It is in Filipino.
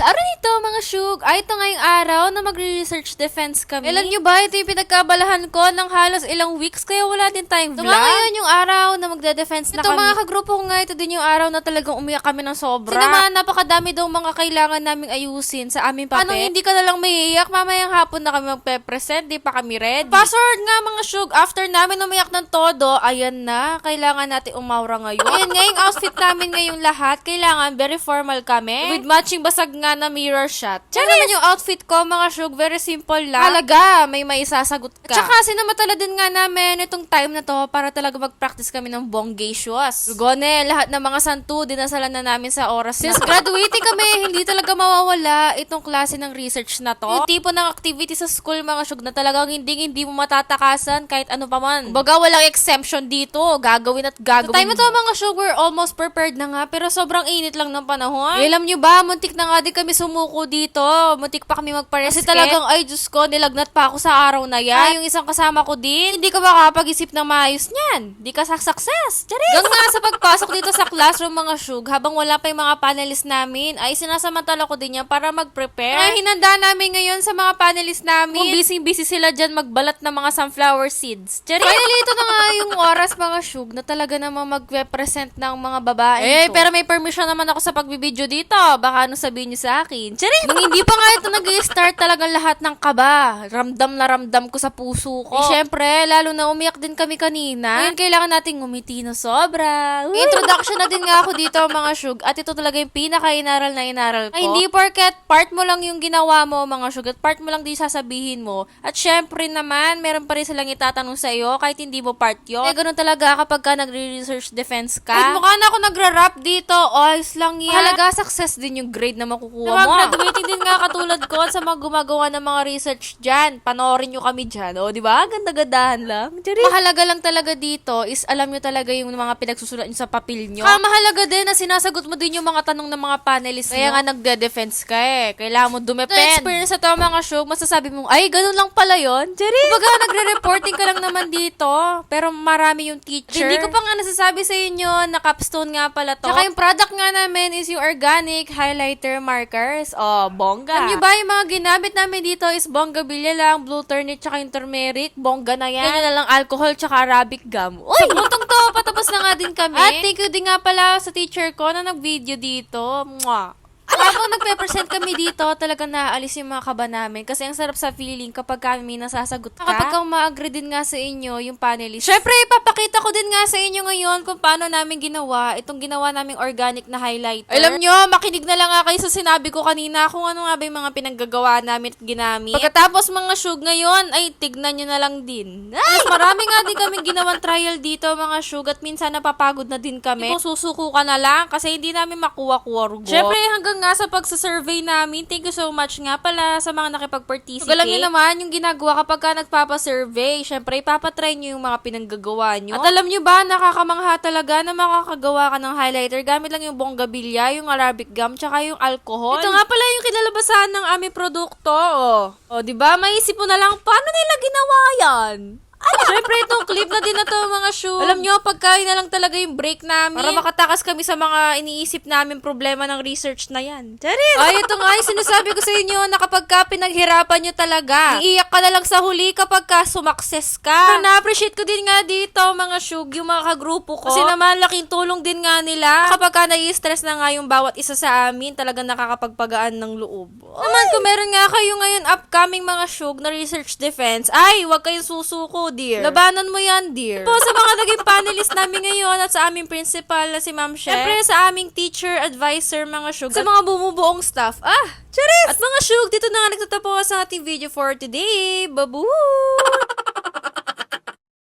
Araw nito mga syug, ay ito ngayong araw na magre-research defense kami. Alam nyo ba, ito yung pinagkabalahan ko ng halos ilang weeks kaya wala din tayong vlog. Ito nga ngayon yung araw na magde-defense na kami. Ito mga kagrupo ko nga, ito din yung araw na talagang umiyak kami ng sobra. Kasi naman, napakadami daw mga kailangan naming ayusin sa aming papel. Anong hindi ka nalang maiiyak, mamayang hapon na kami magpe-present, di pa kami ready. Password nga mga syug, after namin umiyak ng todo, ayan na, kailangan natin umawra ngayon. Ayan nga yung outfit namin ngayong lahat, kailangan very formal kami. With matching basag nga na mirror shot. Tsaka naman yung outfit ko, mga syug, very simple lang. Halaga, may maisasagot ka. At saka sinamatala din nga namin itong time na to para talaga mag-practice kami ng bonggacious. Rugone, lahat ng mga santo, dinasalan na namin sa oras na. Since graduating kami, hindi talaga mawawala itong klase ng research na to. Yung tipo ng activity sa school, mga syug, na talagang hindi mo matatakasan kahit ano pa man. Baga, walang exemption dito. Gagawin at gagawin. Sa time na to, mga syug, we're almost prepared na nga, pero sobrang init lang ng panahon. Alam nyo ba, muntik na nga din kami sumuko dito. Muntik pa kami magpa-rescue. Kasi talagang, ay Diyos ko, nilagnat pa ako sa araw na yan. Ay, yung isang kasama ko din, hindi ka makapag-isip ng maayos niyan. Hindi ka success. Charis! Gang nga sa pagpasok dito sa classroom, mga syug, habang wala pa yung mga panelists namin, ay sinasamantala ko din yan para mag-prepare. Ay, hinanda namin ngayon sa mga panelists namin. Kung busy sila dyan magbalat ng mga sunflower seeds. Charis! Finally, ito na nga yung oras, mga syug, na talaga namang mag-represent ng mga babae. Eh, pero may permission naman ako sa pagbibideo dito. Baka ano sabihin nyo sa akin. Charis! Nung hindi pa nga ito nag-start talaga lahat ng kaba. Ramdam na ramdam ko sa puso ko. Eh, syempre, lalo na umiyak din kami kanina. Ngayon, kailangan nating ngumiti na sobra. Introduction na din nga ako dito, mga syug. At ito talaga yung pinaka-inaral na inaral ko. Ay, hindi porket part mo lang yung ginawa mo, mga syug. At part mo lang din sasabihin mo. At syempre naman, meron pa rin silang itatanong sa iyo kahit hindi mo part yun. Eh, ganun talaga kapag ka nagre-research defense ka. Kahit mukha na ako nagra-rap dito, ayos lang yan. Halaga, success din yung grade na makukuha mo. Graduating din nga katulad ko sa mga gumagawa ng mga research dyan. Panoorin nyo kami dyan. O, di ba? Ganda-gandahan lang. Mahalaga lang talaga dito is alam nyo talaga yung mga pinagsusulat nyo sa papel nyo. Kaya mahalaga din na sinasagot mo din yung mga tanong ng mga panelists. Kaya nga nagde-defense ka eh. Kailangan mo dumepend. Sa experience sa to, mga show, masasabi mo, ay, ganun lang pala yun. Kumbaga, nagre-reporting ka lang naman dito. Pero marami yung teacher. Hindi ko pa nga nasasabi sa inyo na capstone nga pala to. Tsaka yung product nga namin is yung organic highlighter markers. Oh, bongga. Alam nyo ba, yung mga ginamit namin dito is bonggabilya lang, blue turnip, tsaka yung turmeric. Bongga na yan. Kanya na lang alcohol, tsaka arabic gum. Uy! Sa butong to, patapos na nga din kami. At thank you din nga pala sa teacher ko na nag-video dito. Mwah! Habang nagpe-present kami dito, talagang naaalis yung mga kaba namin. Kasi ang sarap sa feeling kapag kami nasasagot ka. Kapag ma-agree din nga sa inyo yung panelist. Syempre, ipapakita ko din nga sa inyo ngayon kung paano namin ginawa itong ginawa naming organic na highlighter. Alam nyo, makinig na lang nga kayo sa sinabi ko kanina kung ano nga ba yung mga pinaggagawa namin at ginamit. Pagkatapos mga syug ngayon, ay tignan nyo na lang din. Ay, marami nga din kami ginawang trial dito mga syug at minsan napapagod na din kami. Kung susuko ka na lang kasi hindi namin makuha-kuha rugo. Syempre, hanggang nga sa pagsa-survey namin. Thank you so much nga pala sa mga nakipag-participate. Alam nyo naman yung ginagawa kapag ka nagpapa-survey. Syempre, ipapatry nyo yung mga pinanggagawa nyo. At alam nyo ba, nakakamangha talaga na makakagawa ka ng highlighter. Gamit lang yung bonggabilya, yung arabic gum, tsaka yung alcohol. Ito nga pala yung kinalabasan ng aming produkto. O, diba? Maisip mo na lang, paano nila ginawa yan? Siyempre, itong clip na din na to, mga shoe. Alam nyo, pagkain na lang talaga yung break namin. Para makatakas kami sa mga iniisip namin problema ng research na yan. Charis! Ay, ito nga yung sinasabi ko sa inyo na kapag ka pinaghirapan nyo talaga, iiyak ka na lang sa huli kapag ka sumakses ka. Pero na-appreciate ko din nga dito, mga shoe, yung mga kagrupo ko. Kasi naman, laking tulong din nga nila. Kapag ka nai-stress na nga yung bawat isa sa amin, talagang nakakapagpagaan ng loob. Naman, kung meron nga kayo ngayon upcoming mga shoe na research defense, ay, wag kayong susuko, dear. Labanan mo yan, dear. Po, sa mga naging panelist namin ngayon at sa aming principal na si Ma'am Chef. Siyempre, sa aming teacher, advisor, mga syug. Sa mga bumubuong staff. Charis! At mga syug, dito na nga nagtatapos ang ating video for today. Babu!